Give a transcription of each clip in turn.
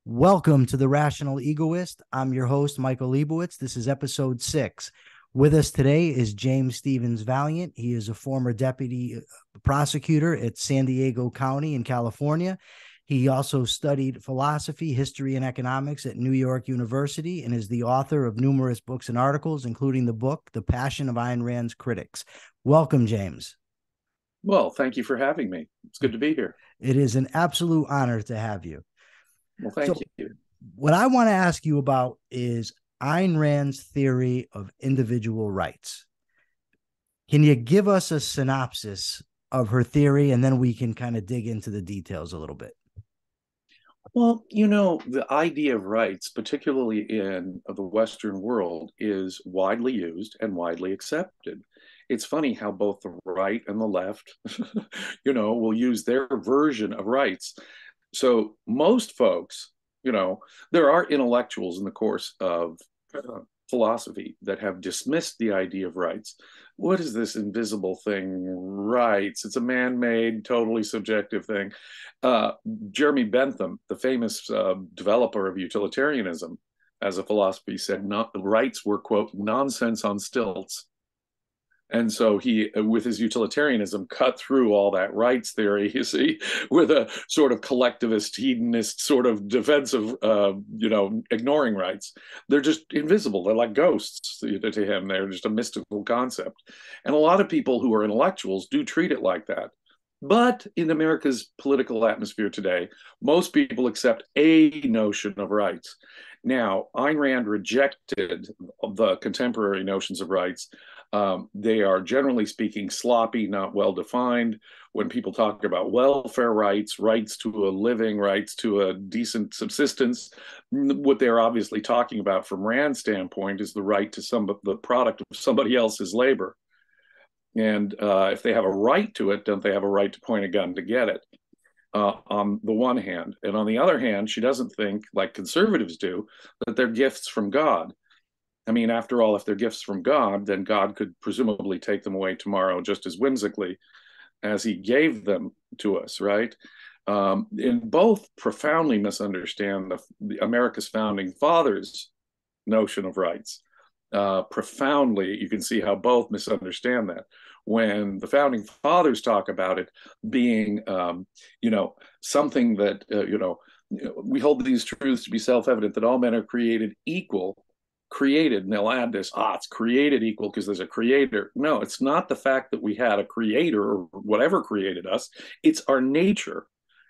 Welcome to the Rational Egoist. I'm your host, Michael Liebowitz. This is episode 6. With us today is James Valliant. He is a former deputy prosecutor at San Diego County in California. He also studied philosophy, history, and economics at New York University and is the author of numerous books and articles, including the book, The Passion of Ayn Rand's Critics. Welcome, James. Well, thank you for having me. It's good to be here. It is an absolute honor to have you. Well, thank you. What I want to ask you about is Ayn Rand's theory of individual rights. Can you give us a synopsis of her theory, and then we can kind of dig into the details a little bit? Well, the idea of rights, particularly in the Western world, is widely used and widely accepted. It's funny how both the right and the left, will use their version of rights. So most folks, there are intellectuals in the course of philosophy that have dismissed the idea of rights. What is this invisible thing? Rights. It's a man-made, totally subjective thing. Jeremy Bentham, the famous developer of utilitarianism as a philosophy, said rights were, quote, nonsense on stilts. And so he, with his utilitarianism, cut through all that rights theory, you see, with a sort of collectivist, hedonist sort of defense of, ignoring rights. They're just invisible. They're like ghosts to him. They're just a mystical concept. And a lot of people who are intellectuals do treat it like that. But in America's political atmosphere today, most people accept a notion of rights. Now, Ayn Rand rejected the contemporary notions of rights. They are, generally speaking, sloppy, not well defined. When people talk about welfare rights, rights to a living, rights to a decent subsistence, what they're obviously talking about from Rand's standpoint is the right to the product of somebody else's labor. And if they have a right to it, don't they have a right to point a gun to get it? On the one hand. And on the other hand, she doesn't think, like conservatives do, that they're gifts from God. I mean, after all, if they're gifts from God, then God could presumably take them away tomorrow just as whimsically as he gave them to us, right? And both profoundly misunderstand the America's founding fathers' notion of rights. Profoundly, you can see how both misunderstand that. When the founding fathers talk about it being, something that, we hold these truths to be self-evident, that all men are created equal, and they'll add this, it's created equal because there's a creator. No, it's not the fact that we had a creator or whatever created us. It's our nature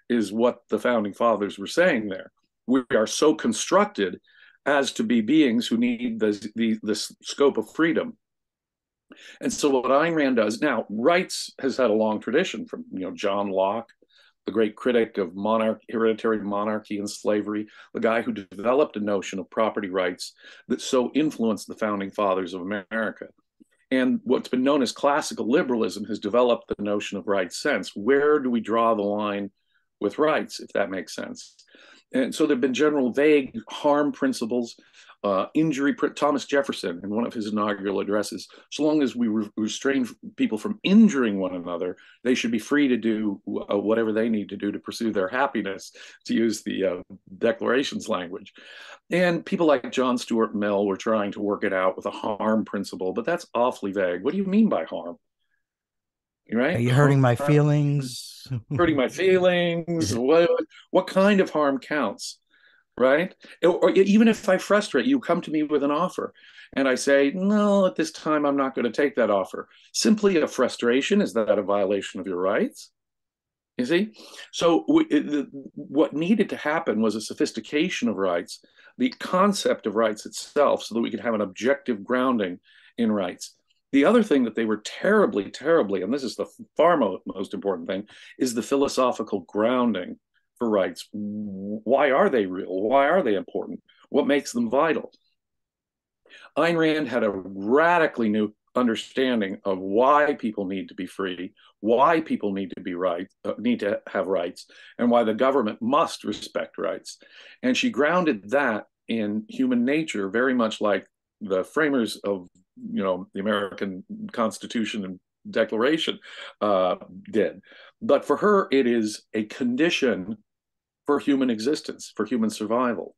is what the founding fathers were saying there. We are so constructed as to be beings who need this scope of freedom. And so what Ayn Rand does now, rights has had a long tradition from John Locke, the great critic of hereditary monarchy and slavery, the guy who developed a notion of property rights that so influenced the founding fathers of America. And what's been known as classical liberalism has developed the notion of right sense. Where do we draw the line with rights, if that makes sense? And so there have been general vague harm principles, injury. Thomas Jefferson, in one of his inaugural addresses, so long as we restrain people from injuring one another, they should be free to do whatever they need to do to pursue their happiness, to use the Declaration's language. And people like John Stuart Mill were trying to work it out with a harm principle, but that's awfully vague. What do you mean by harm? Right? Are you hurting my feelings? Hurting my feelings. What kind of harm counts? Right? Or even if I frustrate you, come to me with an offer and I say, no, at this time, I'm not going to take that offer. Simply a frustration. Is that a violation of your rights? You see? So what needed to happen was a sophistication of rights, the concept of rights itself, so that we could have an objective grounding in rights. The other thing that they were terribly, and this is the far most important thing, is the philosophical grounding for rights. Why are they real? Why are they important? What makes them vital? Ayn Rand had a radically new understanding of why people need to be free, why people need to have rights, and why the government must respect rights. And she grounded that in human nature, very much like the framers of the American Constitution and Declaration did. But for her, it is a condition for human existence, for human survival.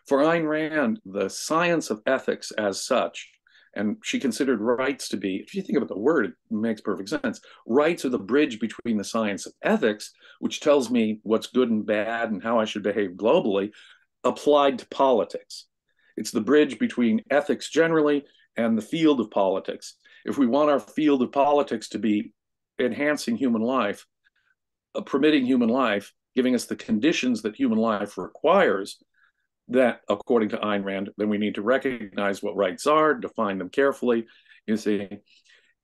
For Ayn Rand, the science of ethics as such, and she considered rights to be, if you think about the word, it makes perfect sense. Rights are the bridge between the science of ethics, which tells me what's good and bad and how I should behave globally, applied to politics. It's the bridge between ethics generally and the field of politics. If we want our field of politics to be enhancing human life, permitting human life, giving us the conditions that human life requires, that, according to Ayn Rand, then we need to recognize what rights are, define them carefully. You see,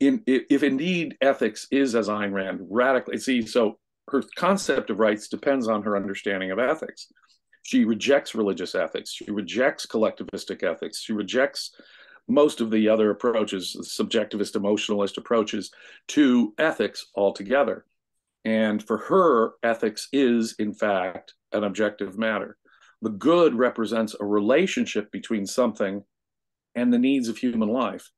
if indeed ethics is, as Ayn Rand radically, so her concept of rights depends on her understanding of ethics. She rejects religious ethics. She rejects collectivistic ethics. She rejects most of the other approaches, subjectivist, emotionalist approaches to ethics altogether. And for her, ethics is, in fact, an objective matter. The good represents a relationship between something and the needs of human life.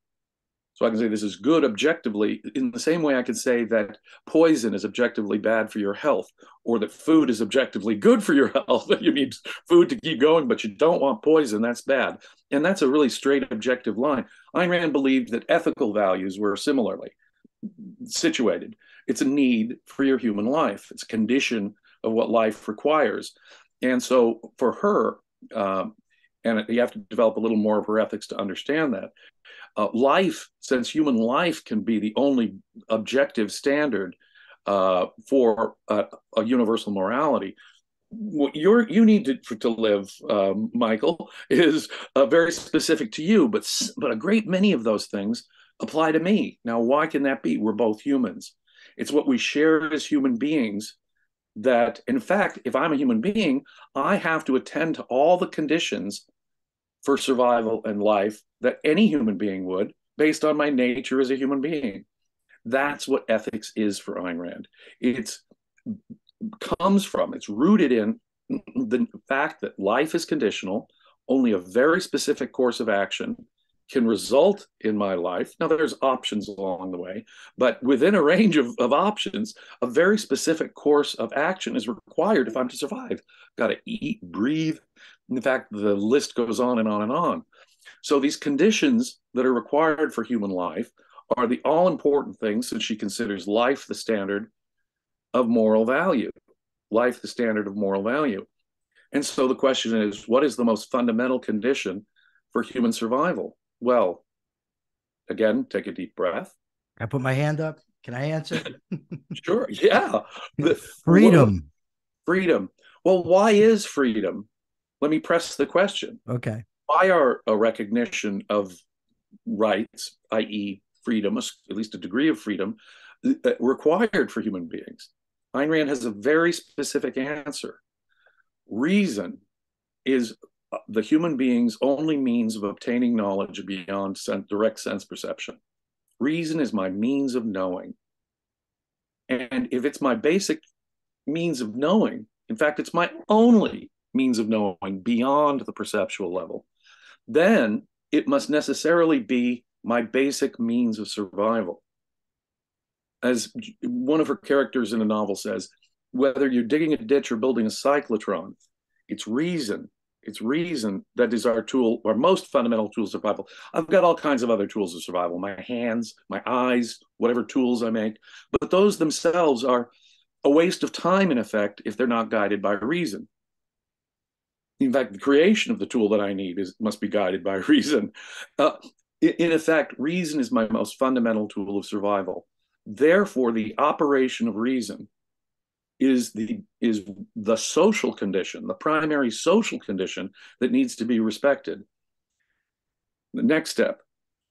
So I can say this is good objectively, in the same way I could say that poison is objectively bad for your health, or that food is objectively good for your health. You need food to keep going, but you don't want poison. That's bad. And that's a really straight objective line. Ayn Rand believed that ethical values were similarly situated. It's a need for your human life. It's a condition of what life requires. And so for her, and you have to develop a little more of her ethics to understand that, life, since human life can be the only objective standard for a universal morality, what you need to live, Michael, is very specific to you, but a great many of those things apply to me. Now, why can that be? We're both humans. It's what we share as human beings that, in fact, if I'm a human being, I have to attend to all the conditions for survival and life that any human being would, based on my nature as a human being. That's what ethics is for Ayn Rand. It's rooted in the fact that life is conditional. Only a very specific course of action can result in my life. Now, there's options along the way, but within a range of options, a very specific course of action is required if I'm to survive. Got to eat, breathe. In fact, the list goes on and on and on. So these conditions that are required for human life are the all-important things, since she considers life the standard of moral value. Life the standard of moral value. And so the question is, what is the most fundamental condition for human survival? Well, again, take a deep breath. I put my hand up. Can I answer? Sure. Yeah. Freedom. Freedom. Well, why is freedom? Let me press the question. Okay. Why are a recognition of rights, i.e., freedom, at least a degree of freedom, required for human beings? Ayn Rand has a very specific answer. Reason is the human being's only means of obtaining knowledge beyond direct sense perception. Reason is my means of knowing. And if it's my basic means of knowing, in fact, it's my only means of knowing beyond the perceptual level, then it must necessarily be my basic means of survival. As one of her characters in a novel says, whether you're digging a ditch or building a cyclotron, it's reason. It's reason that is our tool, our most fundamental tool of survival. I've got all kinds of other tools of survival, my hands, my eyes, whatever tools I make, but those themselves are a waste of time, in effect, if they're not guided by reason. In fact, the creation of the tool that I need must be guided by reason. In effect, reason is my most fundamental tool of survival. Therefore, the operation of reason is the social condition, the primary social condition that needs to be respected. The next step,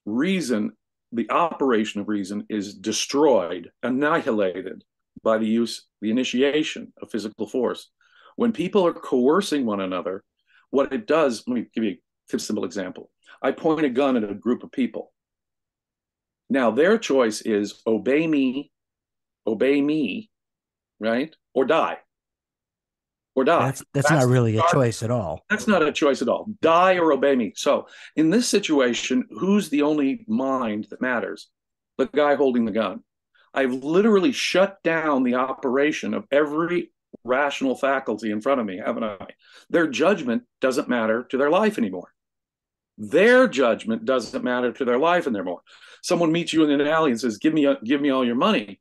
reason, the operation of reason is destroyed, annihilated by the initiation of physical force. When people are coercing one another, what it does, let me give you a simple example. I point a gun at a group of people. Now, their choice is obey me, right? Or die. Or die. That's not really a choice at all. That's not a choice at all. Die or obey me. So in this situation, who's the only mind that matters? The guy holding the gun. I've literally shut down the operation of every rational faculty in front of me, haven't I? Their judgment doesn't matter to their life anymore. Their judgment doesn't matter to their life anymore. Someone meets you in an alley and says, give me all your money.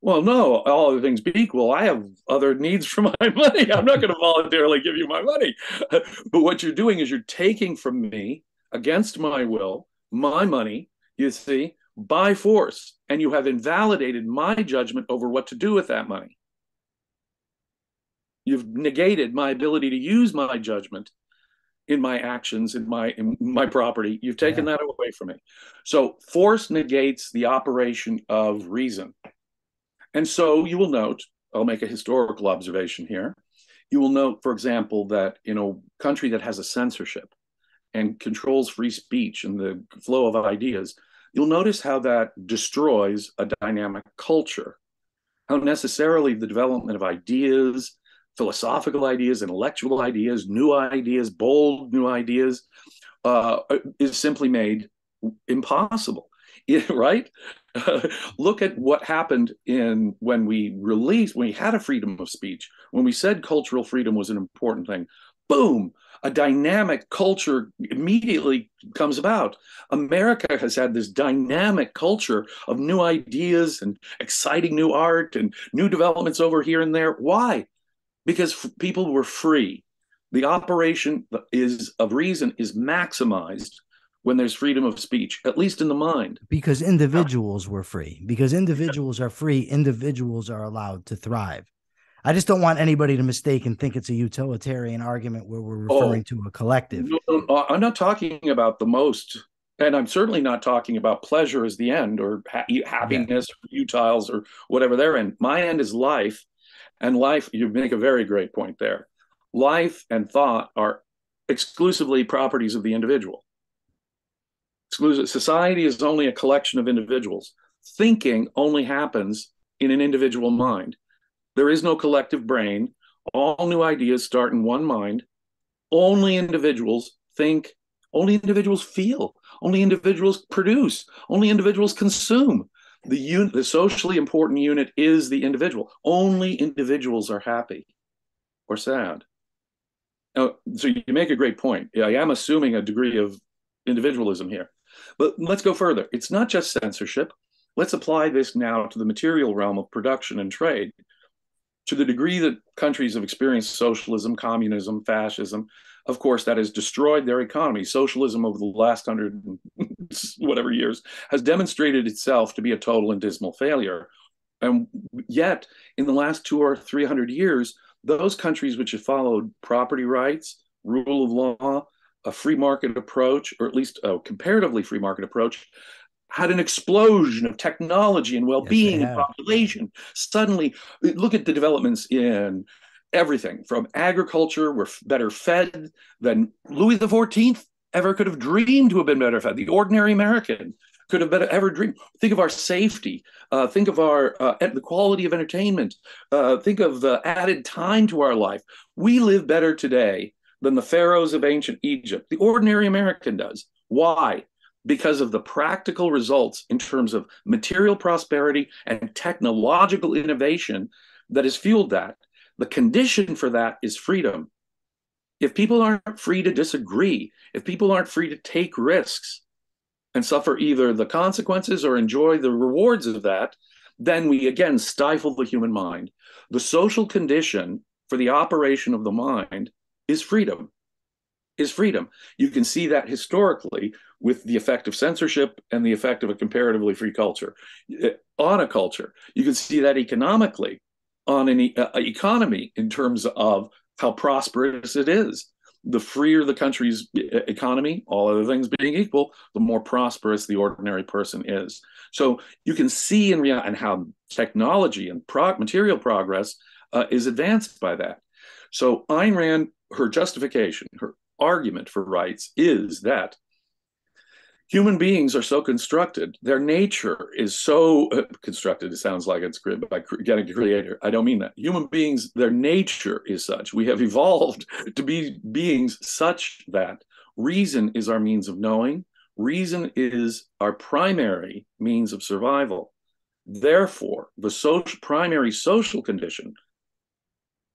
Well, no, all other things be equal, I have other needs for my money. I'm not going to voluntarily give you my money. But what you're doing is you're taking from me, against my will, my money, you see, by force. And you have invalidated my judgment over what to do with that money. You've negated my ability to use my judgment in my actions, in my property. You've taken that away from me. So force negates the operation of reason. And so you will note, I'll make a historical observation here. You will note, for example, that in a country that has a censorship and controls free speech and the flow of ideas, you'll notice how that destroys a dynamic culture, how necessarily the development of ideas, philosophical ideas, intellectual ideas, new ideas, bold new ideas, is simply made impossible, right? Look at what happened when we had a freedom of speech, when we said cultural freedom was an important thing. Boom, a dynamic culture immediately comes about. America has had this dynamic culture of new ideas and exciting new art and new developments over here and there. Why? Because people were free. The operation of reason is maximized when there's freedom of speech, at least in the mind. Because individuals were free. Because individuals are free, individuals are allowed to thrive. I just don't want anybody to mistake and think it's a utilitarian argument where we're referring to a collective. No, I'm not talking about the most, and I'm certainly not talking about pleasure as the end, or happiness, or utiles, or whatever their end. My end is life, and life, you make a very great point there. Life and thought are exclusively properties of the individual. Society is only a collection of individuals. Thinking only happens in an individual mind. There is no collective brain. All new ideas start in one mind. Only individuals think, only individuals feel, only individuals produce, only individuals consume. The socially important unit is the individual. Only individuals are happy or sad. Now, so you make a great point. I am assuming a degree of individualism here. But let's go further. It's not just censorship. Let's apply this now to the material realm of production and trade. To the degree that countries have experienced socialism, communism, fascism, of course, that has destroyed their economy. Socialism over the last 100 whatever years has demonstrated itself to be a total and dismal failure. And yet, in the last 200 or 300 years, those countries which have followed property rights, rule of law, a free market approach, or at least a comparatively free market approach, had an explosion of technology and well-being and population. Suddenly, look at the developments in everything from agriculture. We're better fed than Louis XIV ever could have dreamed to have been better fed. The ordinary American could have ever dreamed. Think of our safety. Think of the quality of entertainment. Think of the added time to our life. We live better today than the pharaohs of ancient Egypt. The ordinary American does. Why? Because of the practical results in terms of material prosperity and technological innovation that has fueled that. The condition for that is freedom. If people aren't free to disagree, if people aren't free to take risks and suffer either the consequences or enjoy the rewards of that, then we again stifle the human mind. The social condition for the operation of the mind is freedom. You can see that historically with the effect of censorship and the effect of a comparatively free culture on a culture. You can see that economically on an economy in terms of how prosperous it is. The freer the country's economy, all other things being equal, the more prosperous the ordinary person is. So you can see and how technology and material progress is advanced by that. So Ayn Rand, her justification, her argument for rights is that human beings are so constructed, their nature is so constructed, it sounds like it's by getting a creator. I don't mean that. Human beings, their nature is such. We have evolved to be beings such that reason is our means of knowing. Reason is our primary means of survival. Therefore, the primary social condition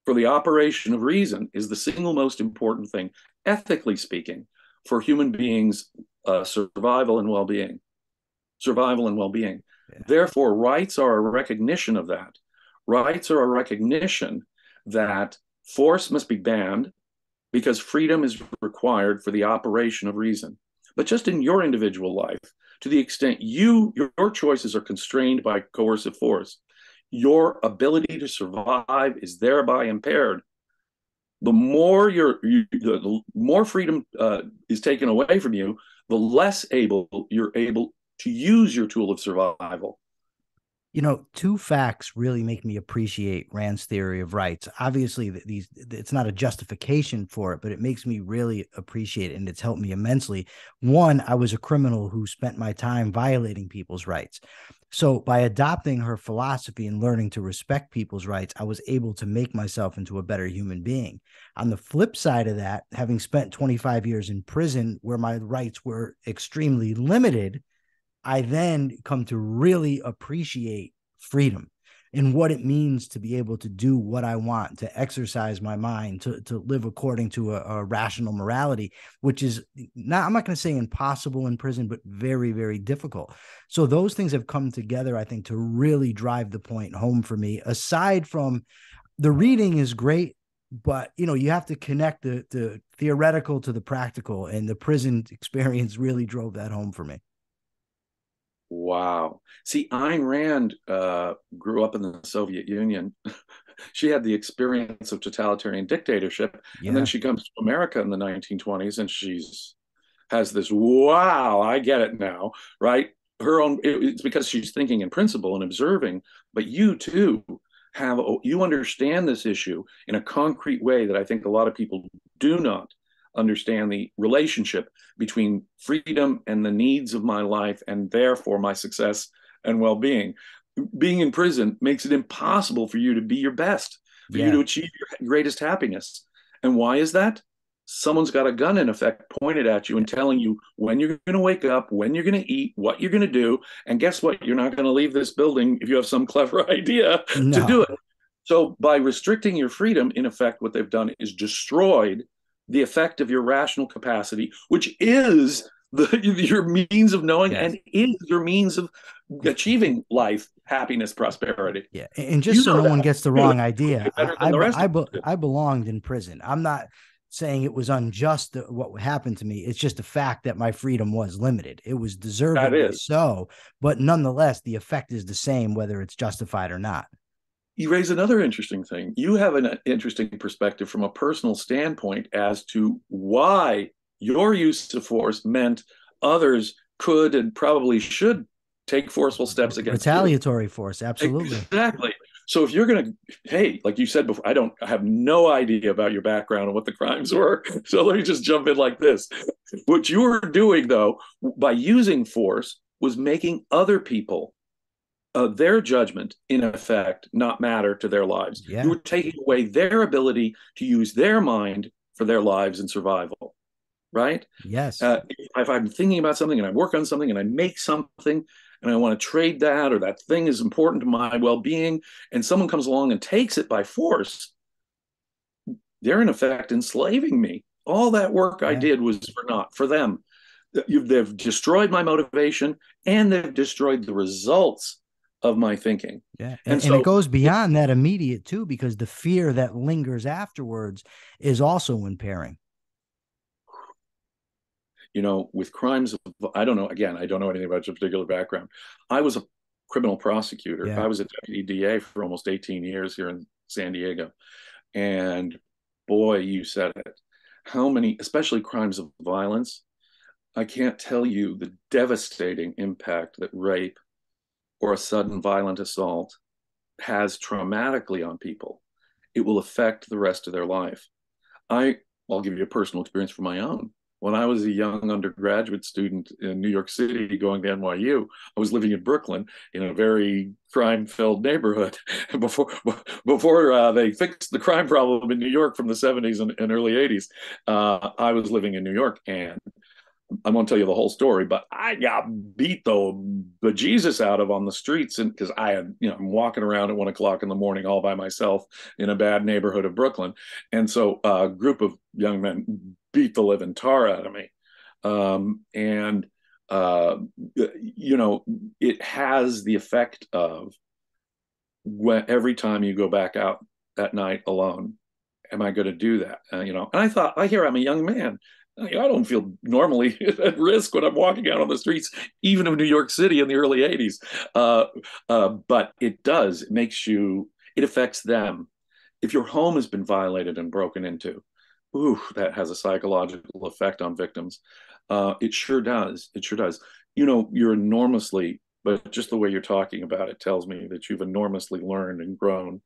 for the operation of reason is the single most important thing, ethically speaking, for human beings' survival and well-being. Survival and well-being. Yeah. Therefore, rights are a recognition of that. Rights are a recognition that force must be banned because freedom is required for the operation of reason. But just in your individual life, to the extent your choices are constrained by coercive force, your ability to survive is thereby impaired. The more the more freedom is taken away from you, the less you're able to use your tool of survival. You know, two facts really make me appreciate Rand's theory of rights. Obviously, it's not a justification for it, but it makes me really appreciate it, and it's helped me immensely. One, I was a criminal who spent my time violating people's rights. So by adopting her philosophy and learning to respect people's rights, I was able to make myself into a better human being. On the flip side of that, having spent 25 years in prison where my rights were extremely limited, I then come to really appreciate freedom and what it means to be able to do what I want, to exercise my mind, to live according to a rational morality, which is not, I'm not going to say impossible in prison, but very, very difficult. So those things have come together, I think, to really drive the point home for me. Aside from the reading is great, but you know, you have to connect the theoretical to the practical, and the prison experience really drove that home for me. Wow. See, Ayn Rand grew up in the Soviet Union. She had the experience of totalitarian dictatorship, and then Yeah. she comes to America in the 1920s, and she's has this, wow, I get it now, right? Her own, it's because she's thinking in principle and observing, but you too you understand this issue in a concrete way that I think a lot of people do not understand the relationship between freedom and the needs of my life, and therefore my success and well-being. Being in prison makes it impossible for you to be your best, for you Yeah. to achieve your greatest happiness. And why is that? Someone's got a gun, in effect, pointed at you and telling you when you're going to wake up, when you're going to eat, what you're going to do. And guess what? You're not going to leave this building if you have some clever idea to No. do it. So by restricting your freedom, in effect, what they've done is destroyed the effect of your rational capacity, which is your means of knowing, Yes. and is your means of achieving life, happiness, prosperity. Yeah, and just You so know no one that gets the wrong way idea, better than the rest of us. I belonged in prison. I'm not saying it was unjust what happened to me. It's just a fact that my freedom was limited. It was That deservedly is. so, but nonetheless, the effect is the same whether it's justified or not. You raise another interesting thing. You have an interesting perspective from a personal standpoint as to why your use of force meant others could and probably should take forceful steps against you. Retaliatory force, absolutely. Exactly. So if you're going to, hey, like you said before, I have no idea about your background and what the crimes were. So let me just jump in like this. What you were doing, though, by using force was making other people, their judgment, in effect, not matter to their lives. You Yeah. were taking away their ability to use their mind for their lives and survival, right? Yes. If I'm thinking about something and I work on something and I make something and I want to trade that, or that thing is important to my well-being, and someone comes along and takes it by force, they're in effect enslaving me. All that work I Yeah. did was for not for them. They've destroyed my motivation, and they've destroyed the results of my thinking. Yeah. And And it so, goes beyond that immediate too, because the fear that lingers afterwards is also impairing. with crimes of, I don't know, again, I don't know anything about your particular background. I was a criminal prosecutor. Yeah. I was a deputy DA for almost 18 years here in San Diego. And boy, you said it. How many, especially crimes of violence, I can't tell you the devastating impact that rape or a sudden violent assault has traumatically on people. It will affect the rest of their life. I'll give you a personal experience from my own. When I was a young undergraduate student in New York City going to NYU, I was living in Brooklyn in a very crime-filled neighborhood before they fixed the crime problem in New York from the 70s and early 80s. I was living in New York, and I won't tell you the whole story, but I got beat the bejesus out of on the streets, and because I had, I'm walking around at 1 o'clock in the morning all by myself in a bad neighborhood of Brooklyn, and so a group of young men beat the living tar out of me, and it has the effect of every time you go back out that night alone, am I going to do that? And I thought, I hear I'm a young man. I don't feel normally at risk when I'm walking out on the streets, even of New York City in the early 80s. But it does. It makes you, it affects them. If your home has been violated and broken into, ooh, that has a psychological effect on victims. It sure does. It sure does. You're enormously, but just the way you're talking about it tells me that you've enormously learned and grown,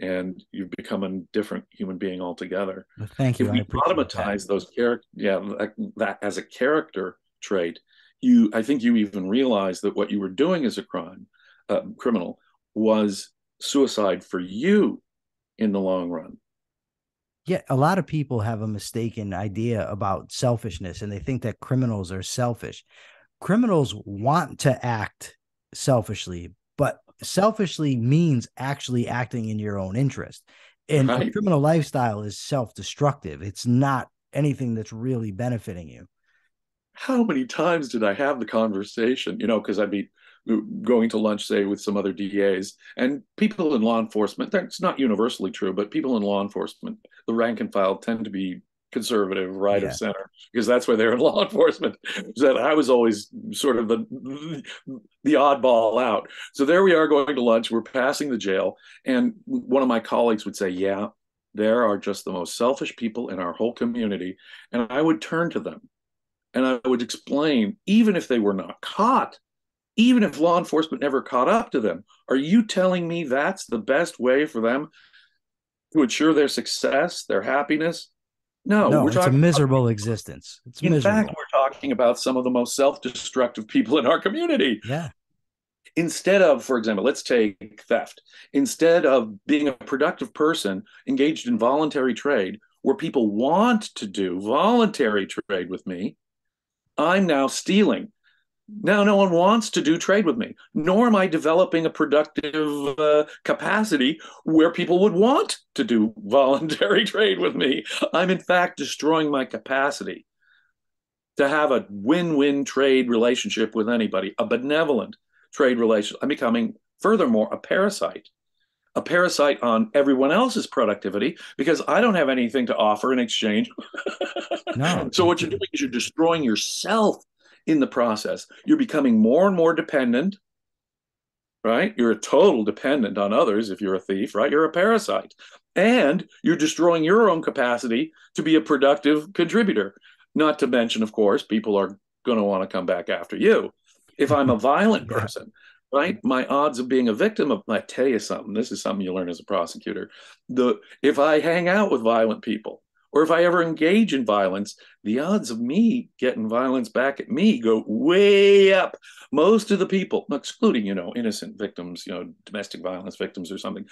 and you've become a different human being altogether. Well, thank you. If we automatize those character, that as a character trait, I think you even realize that what you were doing as a criminal, was suicide for you in the long run. Yeah, a lot of people have a mistaken idea about selfishness, and they think that criminals are selfish. Criminals want to act selfishly, but selfishly means actually acting in your own interest. And a criminal lifestyle is self-destructive. It's not anything that's really benefiting you. How many times did I have the conversation? Because I'd be going to lunch, say, with some other DAs, and people in law enforcement, that's not universally true, but people in law enforcement, the rank and file tend to be conservative, right of center, because that's where they're in law enforcement. So I was always sort of the oddball out. So there we are going to lunch, we're passing the jail, and one of my colleagues would say, yeah, there are just the most selfish people in our whole community. And I would turn to them and I would explain, even if they were not caught, even if law enforcement never caught up to them, are you telling me that's the best way for them to ensure their success, their happiness? No, it's a miserable existence. It's in miserable. fact, we're talking about some of the most self-destructive people in our community. Yeah. Instead of, for example, let's take theft. Instead of being a productive person engaged in voluntary trade, where people want to do voluntary trade with me, I'm now stealing. Now no one wants to do trade with me, nor am I developing a productive capacity where people would want to do voluntary trade with me. I'm in fact destroying my capacity to have a win-win trade relationship with anybody, a benevolent trade relationship. I'm becoming, furthermore, a parasite on everyone else's productivity because I don't have anything to offer in exchange. No. So what you're doing is you're destroying yourself in the process. You're becoming more and more dependent, right? You're a total dependent on others if you're a thief, right? You're a parasite. And you're destroying your own capacity to be a productive contributor. Not to mention, of course, people are going to want to come back after you. If I'm a violent person, right? My odds of being a victim of, I tell you something, this is something you learn as a prosecutor. If I hang out with violent people, or if I ever engage in violence, the odds of me getting violence back at me go way up. Most of the people, excluding, innocent victims, domestic violence victims or something,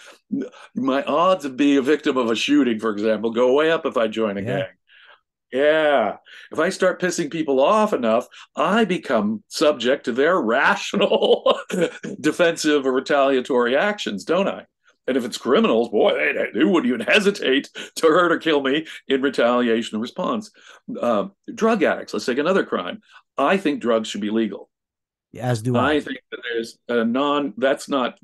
my odds of being a victim of a shooting, for example, go way up if I join a gang. Yeah. If I start pissing people off enough, I become subject to their rational defensive or retaliatory actions, don't I? And if it's criminals, boy, they wouldn't even hesitate to hurt or kill me in retaliation and response. Drug addicts, let's take another crime. I think drugs should be legal. As do I. I think that there's that's not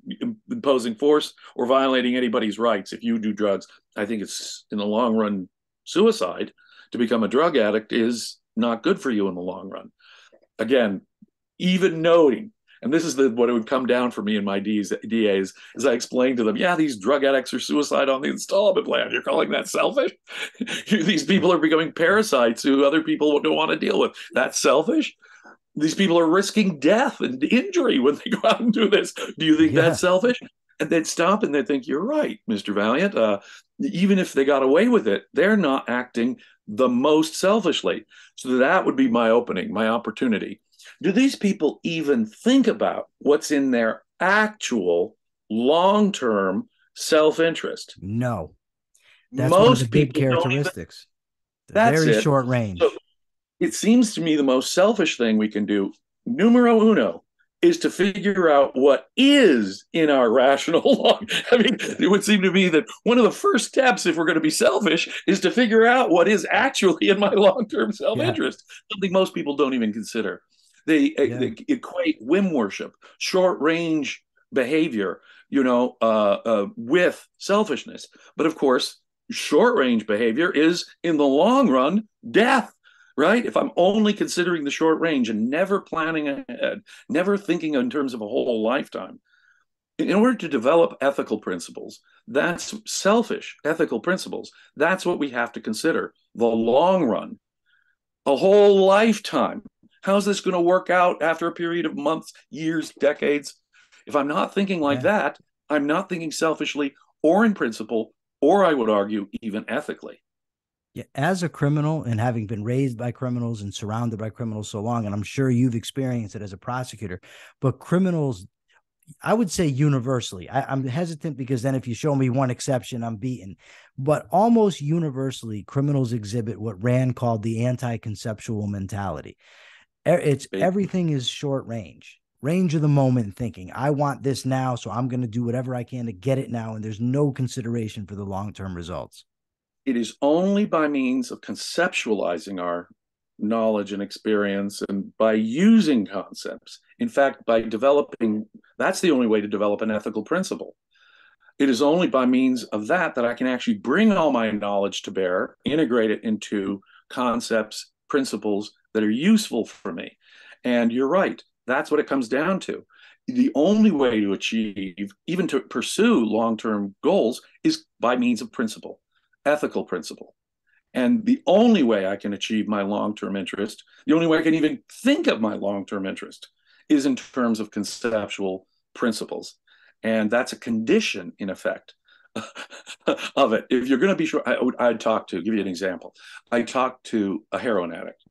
imposing force or violating anybody's rights. If you do drugs, I think it's in the long run suicide. To become a drug addict is not good for you in the long run. Again, even noting, and this is what it would come down for me in my DAs, as I explained to them, yeah, these drug addicts are suicide on the installment plan. You're calling that selfish? These people are becoming parasites who other people don't want to deal with. That's selfish? These people are risking death and injury when they go out and do this. Do you think that's selfish? And they'd stop and they'd think, you're right, Mr. Valliant. Even if they got away with it, they're not acting the most selfishly. So that would be my opening, my opportunity. Do these people even think about what's in their actual long-term self-interest? No. That's most one of the big characteristics. That's very it. Short range. So It seems to me the most selfish thing we can do, numero uno, is to figure out what is in our rational law. I mean, it would seem to me that one of the first steps, if we're going to be selfish, is to figure out what is actually in my long-term Yeah. self-interest, something most people don't even consider. Yeah. They equate whim worship, short-range behavior, with selfishness. But of course, short-range behavior is, in the long run, death. Right? If I'm only considering the short range and never planning ahead, never thinking in terms of a whole lifetime, in order to develop ethical principles, that's selfish ethical principles. That's what we have to consider. The long run, a whole lifetime. How's this going to work out after a period of months, years, decades? If I'm not thinking like Yeah. that, I'm not thinking selfishly or in principle, or I would argue even ethically. Yeah, as a criminal and having been raised by criminals and surrounded by criminals so long, and I'm sure you've experienced it as a prosecutor, but criminals, I would say universally, I'm hesitant because then if you show me one exception, I'm beaten. But almost universally, criminals exhibit what Rand called the anti-conceptual mentality. It's everything is short range of the moment thinking. I want this now, so I'm going to do whatever I can to get it now. And there's no consideration for the long-term results. It is only by means of conceptualizing our knowledge and experience and by using concepts, in fact, by developing, that's the only way to develop an ethical principle. It is only by means of that that I can actually bring all my knowledge to bear, integrate it into concepts, principles that are useful for me. And you're right, that's what it comes down to. The only way to achieve, even to pursue long-term goals, is by means of principle, ethical principle. And the only way I can achieve my long-term interest, the only way I can even think of my long-term interest, is in terms of conceptual principles. And that's a condition, in effect, of it. If you're going to be sure, I'd give you an example. I talked to a heroin addict.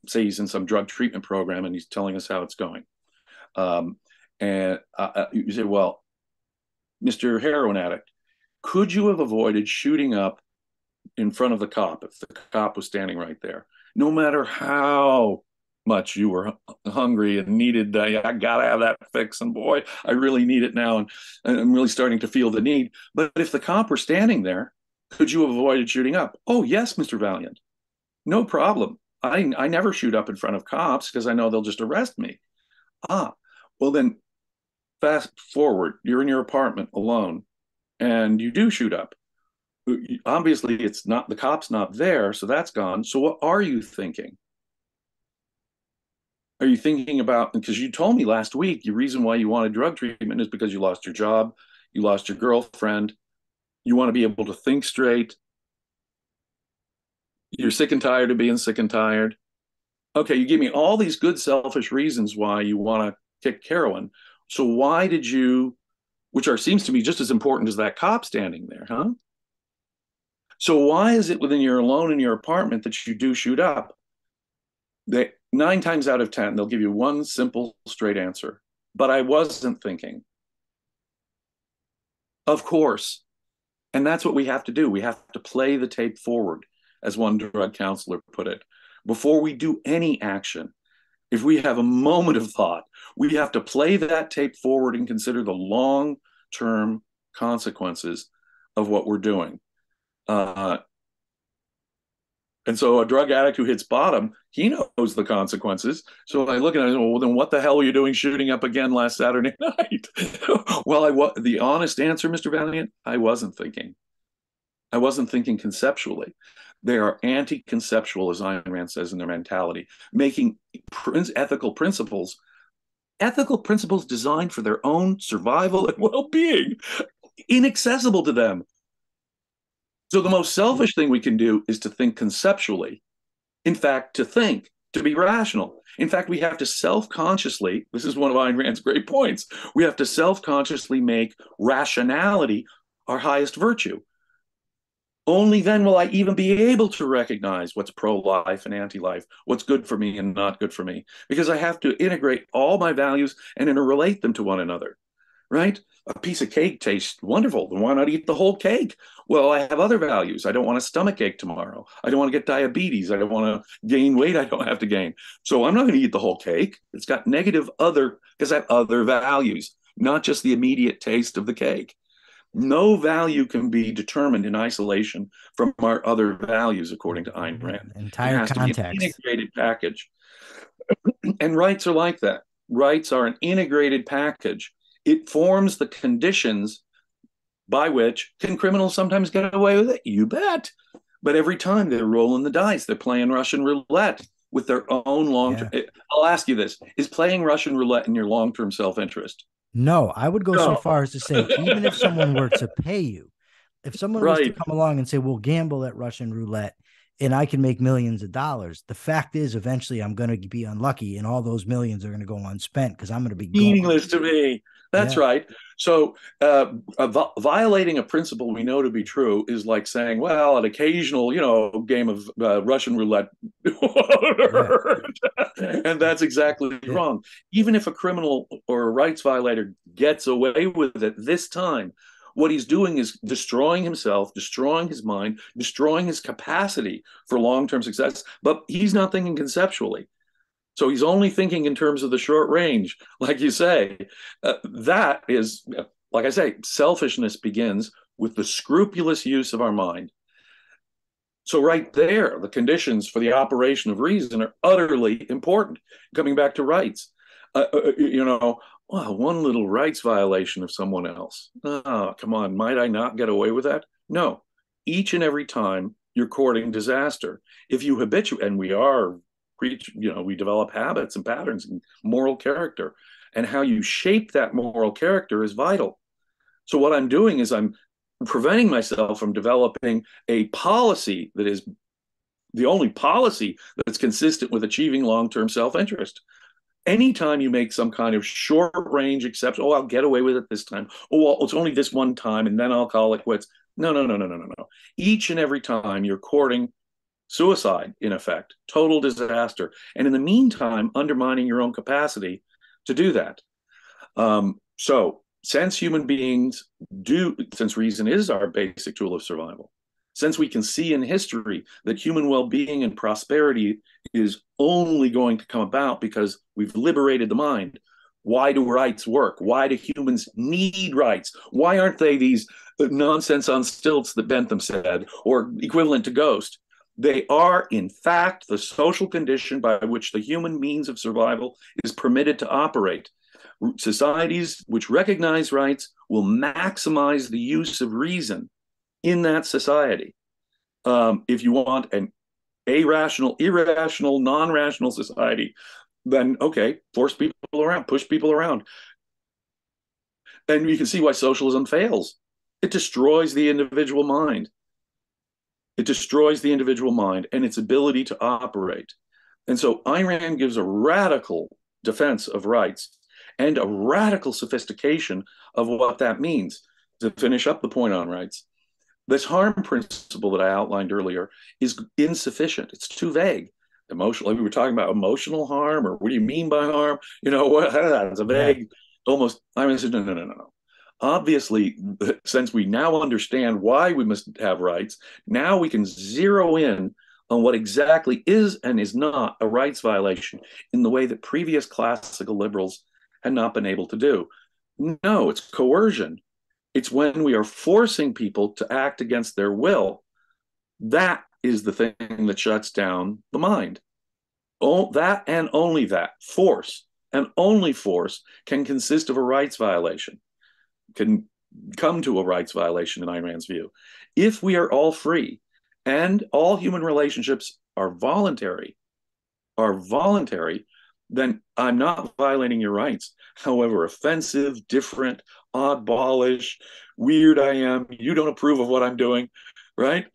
Say he's in some drug treatment program and he's telling us how it's going. And you say, well, Mr. Heroin Addict, could you have avoided shooting up in front of the cop if the cop was standing right there? No matter how much you were hungry and needed, I gotta have that fix, and boy, I really need it now, and I'm really starting to feel the need. But if the cop were standing there, could you have avoided shooting up? Oh, yes, Mr. Valliant. No problem. I never shoot up in front of cops because I know they'll just arrest me. Well then, fast forward, you're in your apartment alone and you do shoot up. Obviously, it's not, the cop's not there, so that's gone. So what are you thinking? Are you thinking about, because you told me last week, the reason why you wanted drug treatment is because you lost your job, you lost your girlfriend, you want to be able to think straight, you're sick and tired of being sick and tired. Okay, you give me all these good selfish reasons why you want to kick heroin. So why did you, which seems to me just as important as that cop standing there, huh? So why is it when you're alone in your apartment that you do shoot up? 9 times out of 10, they'll give you one simple, straight answer. But I wasn't thinking. Of course. And that's what we have to do. We have to play the tape forward, as one drug counselor put it. Before we do any action, if we have a moment of thought, we have to play that tape forward and consider the long-term consequences of what we're doing. And so a drug addict who hits bottom, he knows the consequences. So I look at it, well, then what the hell were you doing shooting up again last Saturday night? Well, the honest answer, Mr. Valliant, I wasn't thinking. I wasn't thinking conceptually. They are anti-conceptual, as Ayn Rand says in their mentality, making ethical principles designed for their own survival and well-being, inaccessible to them. So the most selfish thing we can do is to think conceptually. In fact, to be rational. In fact, we have to self-consciously, this is one of Ayn Rand's great points, we have to self-consciously make rationality our highest virtue. Only then will I even be able to recognize what's pro-life and anti-life, what's good for me and not good for me, because I have to integrate all my values and interrelate them to one another. right? A piece of cake tastes wonderful. Then why not eat the whole cake? Well, I have other values. I don't want a stomach ache tomorrow. I don't want to get diabetes. I don't want to gain weight I don't have to gain. So I'm not going to eat the whole cake. It's got negative other, because I have other values, not just the immediate taste of the cake. No value can be determined in isolation from our other values, according to Ayn Rand. It Entire has to be an context. integrated package. And rights are like that. Rights are an integrated package. It forms the conditions by which can criminals sometimes get away with it? You bet. But every time they're rolling the dice, they're playing Russian roulette with their own long-term. Yeah. I'll ask you this: is playing Russian roulette in your long-term self-interest? No, I would go so No. far as to say, even if someone were to pay you, if someone was to Right. come along and say, we'll gamble at Russian roulette and I can make millions of dollars, the fact is eventually I'm going to be unlucky and all those millions are going to go unspent because I'm going to be gone. Meaningless to me. That's Yeah. right. So, violating a principle we know to be true is like saying, well, an occasional, game of Russian roulette. Yeah. And that's exactly Yeah. wrong. Even if a criminal or a rights violator gets away with it this time, what he's doing is destroying himself, destroying his mind, destroying his capacity for long term success. But he's not thinking conceptually. So he's only thinking in terms of the short range, like you say. That is, like I say, selfishness begins with the scrupulous use of our mind. So right there, the conditions for the operation of reason are utterly important. Coming back to rights, one little rights violation of someone else. Oh, come on, might I not get away with that? No. Each and every time you're courting disaster. If you habituate, and we develop habits and patterns and moral character, and how you shape that moral character is vital. So what I'm doing is I'm preventing myself from developing a policy that is the only policy that's consistent with achieving long-term self-interest. Anytime you make some kind of short range exception, I'll get away with it this time. Well, it's only this one time and then I'll call it quits. No, no, no, no, no, no, no. Each and every time you're courting suicide, in effect, total disaster. And in the meantime, undermining your own capacity to do that. So since human beings since reason is our basic tool of survival, since we can see in history that human well-being and prosperity is only going to come about because we've liberated the mind, why do rights work? Why do humans need rights? Why aren't they these nonsense on stilts that Bentham said, or equivalent to ghost? They are, in fact, the social condition by which the human means of survival is permitted to operate. Societies which recognize rights will maximize the use of reason in that society. If you want an irrational, non-rational society, then okay, force people around, push people around. And you can see why socialism fails. It destroys the individual mind. It destroys the individual mind and its ability to operate. And so Ayn Rand gives a radical defense of rights and a radical sophistication of what that means. To finish up the point on rights, this harm principle that I outlined earlier is insufficient. It's too vague. Emotional, we were talking about emotional harm, or what do you mean by harm? It's a vague, almost. I said, no, no, no, no, no. Obviously, since we now understand why we must have rights, now we can zero in on what exactly is and is not a rights violation in the way that previous classical liberals had not been able to do. No, it's coercion. It's when we are forcing people to act against their will. That is the thing that shuts down the mind. That and only that, force, and only force can consist of a rights violation, can come to a rights violation in Ayn Rand's view. If we are all free and all human relationships are voluntary, then I'm not violating your rights. However offensive, different, oddballish, weird I am, you don't approve of what I'm doing, right?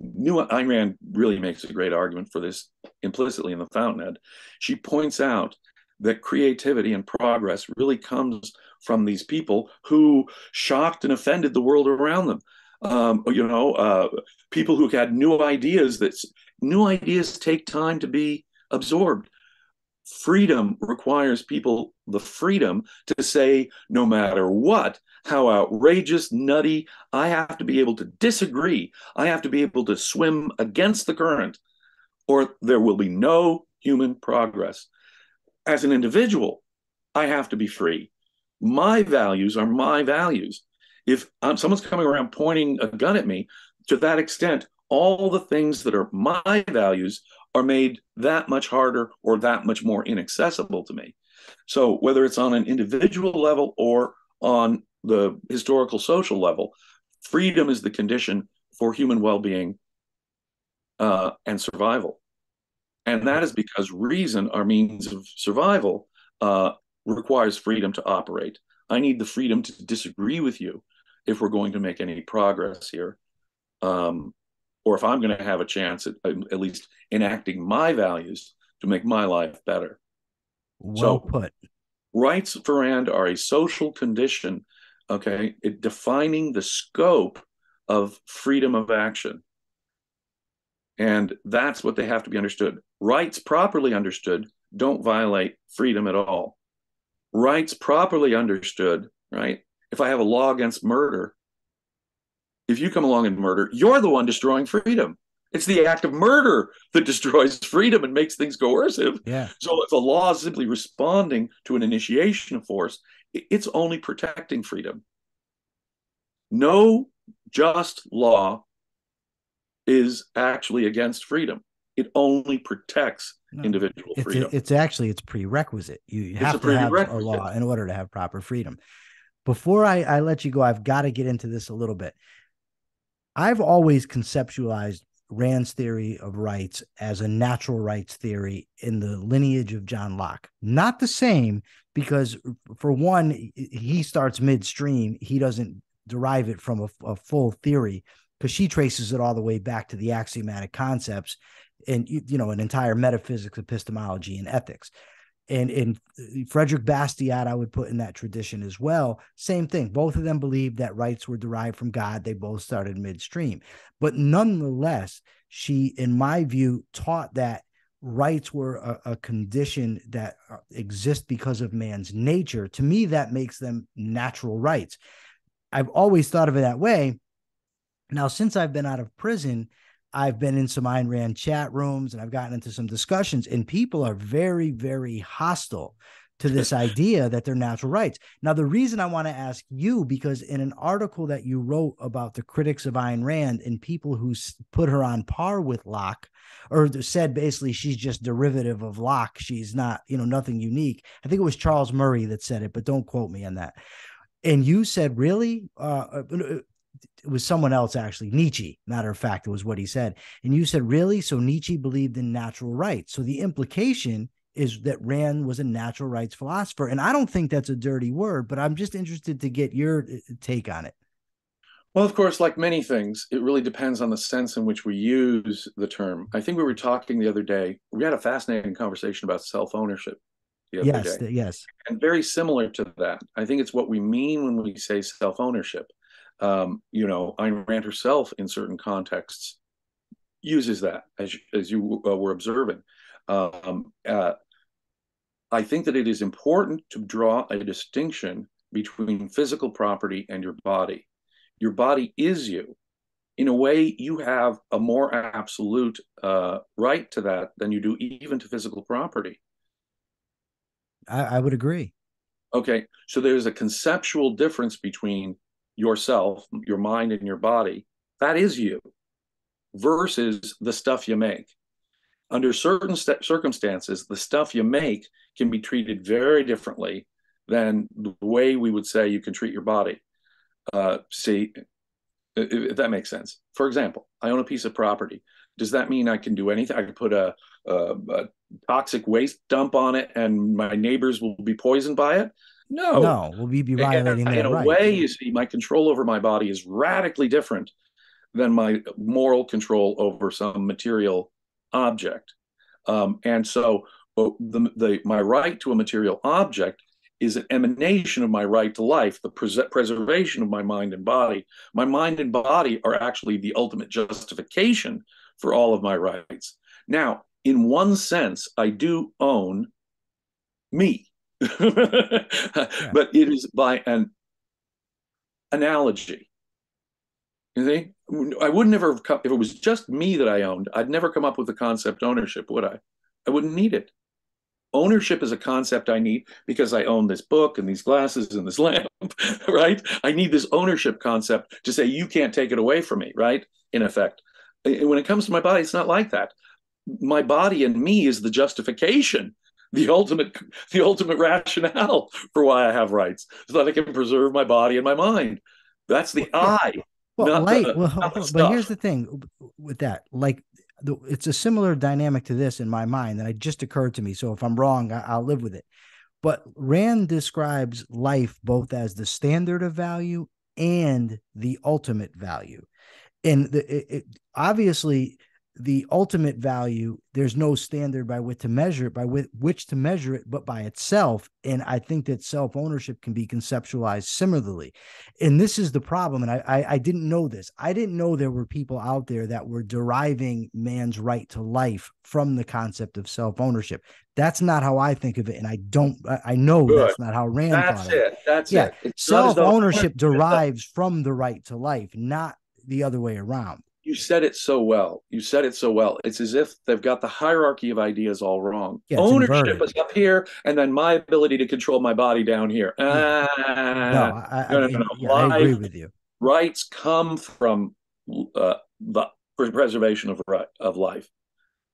Ayn Rand really makes a great argument for this implicitly in The Fountainhead. She points out that creativity and progress really comes from these people who shocked and offended the world around them. People who had new ideas take time to be absorbed. Freedom requires people the freedom to say, no matter what, how outrageous, nutty, I have to be able to disagree. I have to be able to swim against the current, or there will be no human progress. As an individual, I have to be free. My values are my values. If someone's coming around pointing a gun at me, to that extent, all the things that are my values are made that much harder or that much more inaccessible to me. So whether it's on an individual level or on the historical social level, freedom is the condition for human well-being and survival. And that is because reason, our means of survival, requires freedom to operate. I need the freedom to disagree with you if we're going to make any progress here. Or if I'm going to have a chance at least enacting my values to make my life better. Well put. Rights for Rand are a social condition, okay, defining the scope of freedom of action. And that's what they have to be understood. Rights properly understood don't violate freedom at all. Rights properly understood, right? If I have a law against murder, if you come along and murder, you're the one destroying freedom. It's the act of murder that destroys freedom and makes things coercive. Yeah. So if a law is simply responding to an initiation of force, it's only protecting freedom. No just law is actually against freedom. It only protects individual freedom. It's prerequisite. You have to have a law in order to have proper freedom. Before I let you go, I've got to get into this a little bit. I've always conceptualized Rand's theory of rights as a natural rights theory in the lineage of John Locke. Not the same, because for one, he starts midstream. He doesn't derive it from a full theory, because she traces it all the way back to the axiomatic concepts and, an entire metaphysics, epistemology, and ethics. And Frederick Bastiat, I would put in that tradition as well. Same thing. Both of them believed that rights were derived from God. They both started midstream. But nonetheless, she, in my view, taught that rights were a condition that exist because of man's nature. To me, that makes them natural rights. I've always thought of it that way. Now, since I've been out of prison, I've been in some Ayn Rand chat rooms and I've gotten into some discussions, and people are very, very hostile to this idea that they're natural rights. Now, the reason I want to ask you, because in an article that you wrote about the critics of Ayn Rand and people who put her on par with Locke, or said basically she's just derivative of Locke, she's not, nothing unique. I think it was Charles Murray that said it, but don't quote me on that. And you said, really? It was someone else, actually, Nietzsche, matter of fact, it was what he said. And you said, really? So Nietzsche believed in natural rights. So the implication is that Rand was a natural rights philosopher. And I don't think that's a dirty word, but I'm just interested to get your take on it. Well, of course, like many things, it really depends on the sense in which we use the term. I think we were talking the other day, we had a fascinating conversation about self-ownership the other day. Yes. And very similar to that. I think it's what we mean when we say self-ownership. Ayn Rand herself, in certain contexts, uses that, as you were observing. I think that it is important to draw a distinction between physical property and your body. Your body is you. In a way, you have a more absolute right to that than you do even to physical property. I would agree. Okay, so there's a conceptual difference between yourself, your mind, and your body. That is you, versus the stuff you make. Under certain circumstances, the stuff you make can be treated very differently than the way we would say you can treat your body. See, if that makes sense. For example, I own a piece of property. Does that mean I can do anything? I could put a toxic waste dump on it and my neighbors will be poisoned by it? No, we'll be violating that. In a way, you see, my control over my body is radically different than my moral control over some material object. And so my right to a material object is an emanation of my right to life, the preservation of my mind and body. My mind and body are actually the ultimate justification for all of my rights. Now, in one sense, I do own me. Yeah. But it is by an analogy. You see, I would never come, if it was just me that I owned, I'd never come up with the concept ownership, would I? I wouldn't need it. Ownership is a concept I need because I own this book and these glasses and this lamp, right? I need this ownership concept to say, you can't take it away from me, right? In effect. When it comes to my body, it's not like that. My body and me is the justification, the ultimate rationale for why I have rights, so that I can preserve my body and my mind. That's the Yeah. I, Well, not well, the but here's stuff. the thing with that. Like, it's a similar dynamic to this in my mind that it just occurred to me. So if I'm wrong, I'll live with it. But Rand describes life both as the standard of value and the ultimate value. And obviously, the ultimate value, there's no standard by which to measure it, which to measure it, but by itself. And I think that self-ownership can be conceptualized similarly. And this is the problem. And I didn't know this. I didn't know there were people out there that were deriving man's right to life from the concept of self-ownership. That's not how I think of it. And I know Good. that's not how Rand thought That's of it. it. That's Yeah. it. It's not as though Self-ownership derives from the right to life, not the other way around. you said it so well. You said it so well. It's as if they've got the hierarchy of ideas all wrong. Yeah, it's Ownership inverted. is up here, and then my ability to control my body down here. Yeah. No, No, no, no, no. yeah, I agree Life with you. rights come from the preservation of life,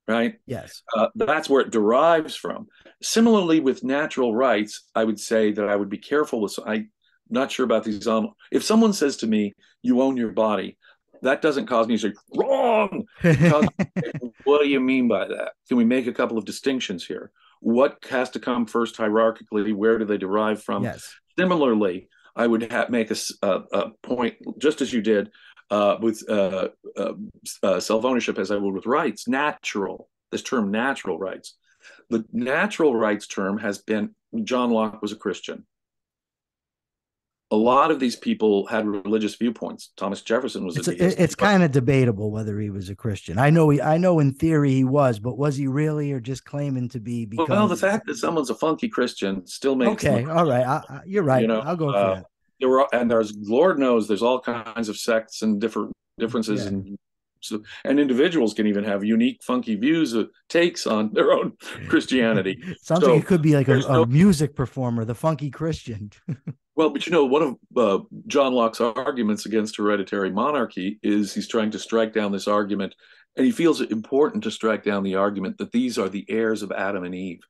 right? Yes. That's where it derives from. Similarly, with natural rights, I would say that I would be careful with. I'm not sure about these. If someone says to me, "You own your body," that doesn't cause me to say wrong. It causes me to say, what do you mean by that? Can we make a couple of distinctions here? What has to come first hierarchically? Where do they derive from? Yes. Similarly, I would make a point, just as you did with self-ownership, as I would with rights. This term natural rights. The natural rights term has been, John Locke was a Christian. A lot of these people had religious viewpoints. Thomas Jefferson was a deist. It's kind of debatable whether he was a Christian. I know in theory he was, but was he really, or just claiming to be Well, the because? fact that someone's a funky Christian still makes them a Okay, all Christian. right, you're You right. know, I'll go for that. there's Lord knows there's all kinds of sects and differences, Yeah. and so, and individuals can even have unique, funky views of takes on their own Christianity. Sounds like it So could be like there's a no music performer, the funky Christian. well, but one of John Locke's arguments against hereditary monarchy is he's trying to strike down this argument, and he feels it important to strike down the argument that these are the heirs of Adam and Eve.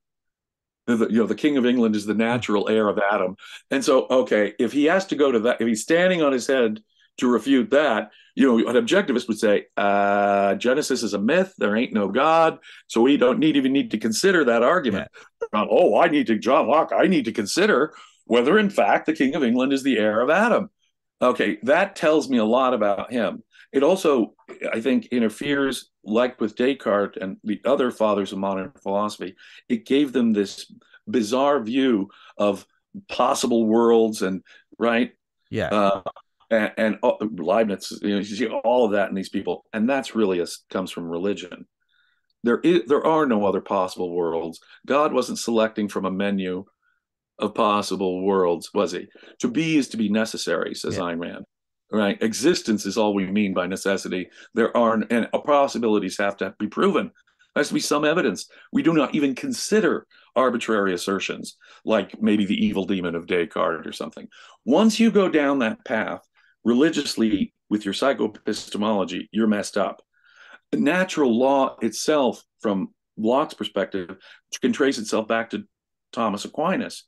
The King of England is the natural heir of Adam. And so, okay, if he has to go to that, if he's standing on his head to refute that, an objectivist would say, Genesis is a myth. There ain't no God. So we don't even need to consider that Yeah. argument. John Locke, I need to consider whether, in fact, the King of England is the heir of Adam. Okay, that tells me a lot about him. It also, I think, interferes, like with Descartes and the other fathers of modern philosophy, it gave them this bizarre view of possible worlds and, right? Yeah. Uh, and Leibniz, you see all of that in these people. And that's really comes from religion. There are no other possible worlds. God wasn't selecting from a menu of possible worlds, was he? To be is to be necessary, says Yeah. Ayn Rand. Right? Existence is all we mean by necessity. There are, and possibilities have to be proven. There has to be some evidence. We do not even consider arbitrary assertions like maybe the evil demon of Descartes or something. Once you go down that path religiously with your psychoepistemology, you're messed up. The natural law itself, from Locke's perspective, can trace itself back to Thomas Aquinas.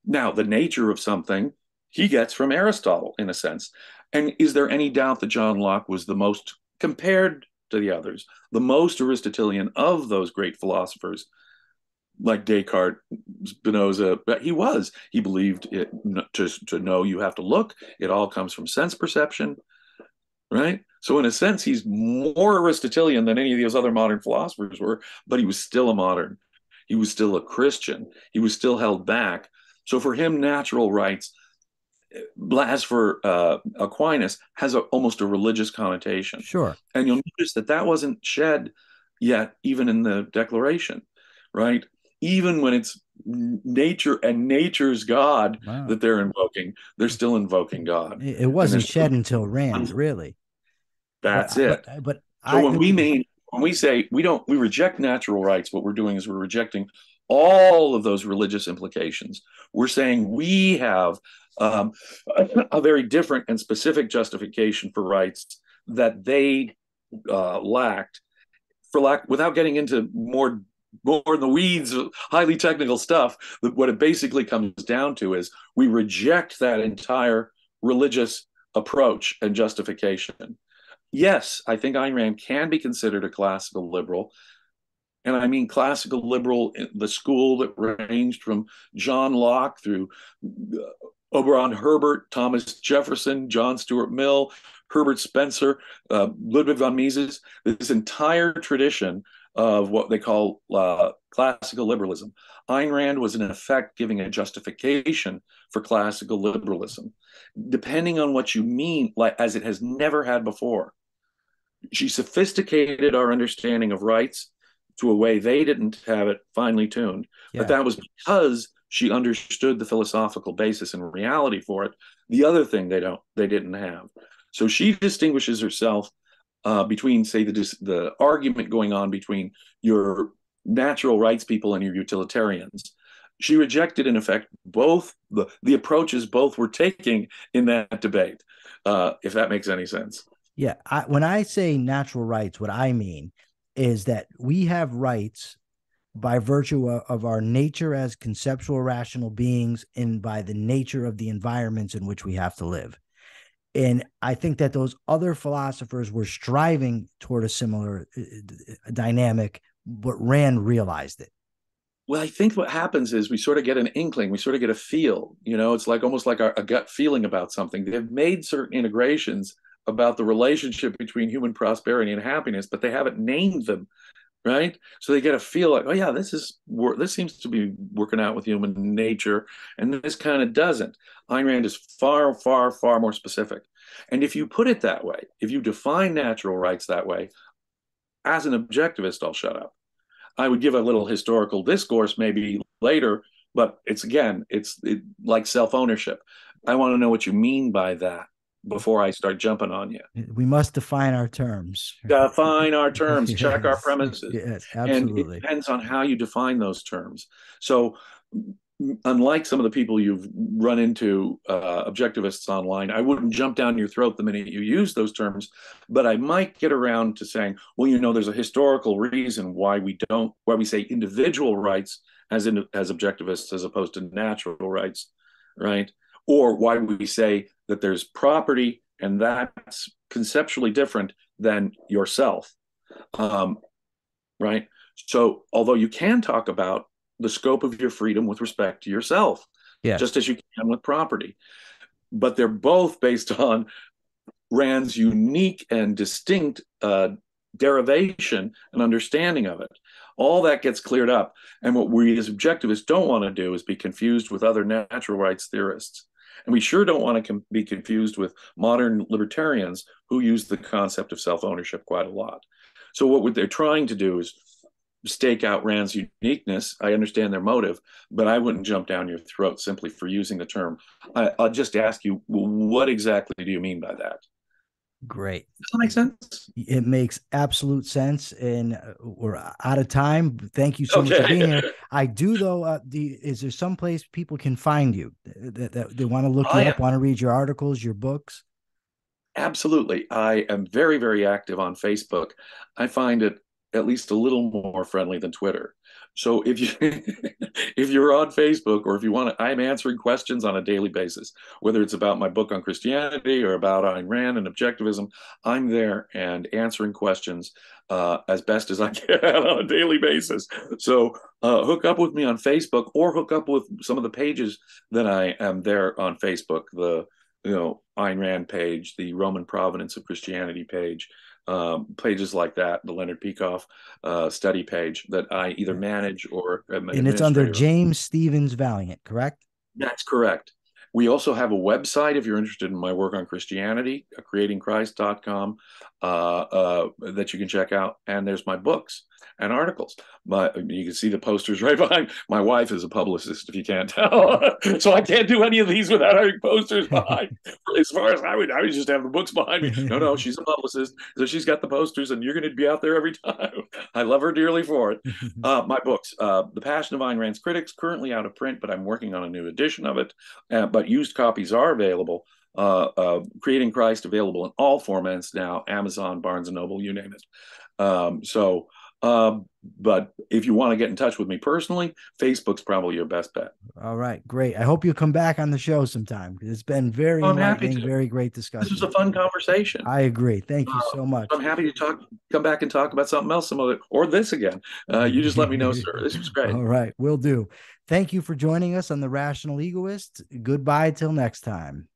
Now, the nature of something he gets from Aristotle, in a sense. And is there any doubt that John Locke was the most, compared to the others, the most Aristotelian of those great philosophers, like Descartes, Spinoza? He believed it, to know you have to look. It all comes from sense perception, right? So in a sense, he's more Aristotelian than any of those other modern philosophers were, but he was still a modern. He was still a Christian. He was still held back. So for him, natural rights, as for Aquinas, has almost a religious connotation. Sure. And you'll notice that wasn't shed yet, even in the Declaration, right? Even when it's nature and nature's God Wow. that they're invoking. They're still invoking God. It And wasn't there's shed until Rand, really. that's it. But So I when we say we reject natural rights, what we're doing is we're rejecting all of those religious implications. We're saying we have um, a very different and specific justification for rights that they lacked, without getting into more in the weeds, highly technical stuff. What it basically comes down to is we reject that entire religious approach and justification. Yes, I think Ayn Rand can be considered a classical liberal. And I mean classical liberal, the school that ranged from John Locke through Oberon Herbert, Thomas Jefferson, John Stuart Mill, Herbert Spencer, Ludwig von Mises, this entire tradition of what they call classical liberalism. Ayn Rand was in effect giving a justification for classical liberalism, depending on what you mean, like as it has never had before. She sophisticated our understanding of rights to a way they didn't have it finely tuned. But yeah. that was because she understood the philosophical basis and reality for it. The other thing they didn't have. So she distinguishes herself between, say, the argument going on between your natural rights people and your utilitarians. She rejected, in effect, both the approaches both were taking in that debate, if that makes any sense. Yeah. When I say natural rights, what I mean is that we have rights by virtue of our nature as conceptual rational beings and by the nature of the environments in which we have to live. And I think that those other philosophers were striving toward a similar dynamic, but Rand realized it. Well, I think what happens is we sort of get an inkling, we sort of get a feel. It's like almost like a gut feeling about something. They've made certain integrations about the relationship between human prosperity and happiness, but they haven't named them, right? So they get a feel like, oh yeah, this seems to be working out with human nature, and this kind of doesn't. Ayn Rand is far, far, far more specific. And if you put it that way, if you define natural rights that way, as an objectivist, I'll shut up. I would give a little historical discourse maybe later, but it's like self-ownership. I want to know what you mean by that before I start jumping on you. We must define our terms. Define our terms, check our Yes, premises. yes, And it absolutely. depends on how you define those terms. So, unlike some of the people you've run into, objectivists online, I wouldn't jump down your throat the minute you use those terms, but I might get around to saying, well, there's a historical reason why we say individual rights as objectivists as opposed to natural rights, right? Or why we say that there's property and that's conceptually different than yourself, right? So, although you can talk about the scope of your freedom with respect to yourself, Yes. just as you can with property, but they're both based on Rand's unique and distinct derivation and understanding of it. All that gets cleared up. And what we as objectivists don't want to do is be confused with other natural rights theorists. And we sure don't want to be confused with modern libertarians who use the concept of self-ownership quite a lot. So what they're trying to do is stake out Rand's uniqueness. I understand their motive, but I wouldn't jump down your throat simply for using the term. I'll just ask you, what exactly do you mean by that? Great. Does that make sense? It makes absolute sense, and we're out of time. Thank you so much for Okay. being here. I do, though. Is there some place people can find you that they want to look you up, want to read your articles, your books? Absolutely. I am very, very active on Facebook. I find it at least a little more friendly than Twitter. So if you if you're on Facebook, or if you want to, I'm answering questions on a daily basis, whether it's about my book on Christianity or about Ayn Rand and objectivism. I'm there and answering questions as best as I can on a daily basis. So hook up with me on Facebook, or hook up with some of the pages that I am there on Facebook. The Ayn Rand page, the Roman Provenance of Christianity page, pages like that, the Leonard Peikoff study page that I either manage or am an And it's under administrator. James Stevens Valliant, correct? That's correct. We also have a website if you're interested in my work on Christianity, creatingchrist.com. that you can check out. And there's my books and articles. You can see the posters right behind. My wife is a publicist, if you can't tell. So I can't do any of these without having posters behind. As far as I would just have the books behind me. No, she's a publicist. So she's got the posters, and you're going to be out there every time. I love her dearly for it. My books, The Passion of Ayn Rand's Critics, currently out of print, but I'm working on a new edition of it. But used copies are available. Creating Christ, available in all formats now, Amazon, Barnes & Noble, you name it. But if you want to get in touch with me personally, Facebook's probably your best bet. All right, great. I hope you'll come back on the show sometime, because it's been very enlightening, very great discussion. This was a fun conversation. I agree. Thank you so much. I'm happy to come back and talk about something else some other, or this again. You just let me know, sir. This was great. All right, will do. Thank you for joining us on The Rational Egoist. Goodbye till next time.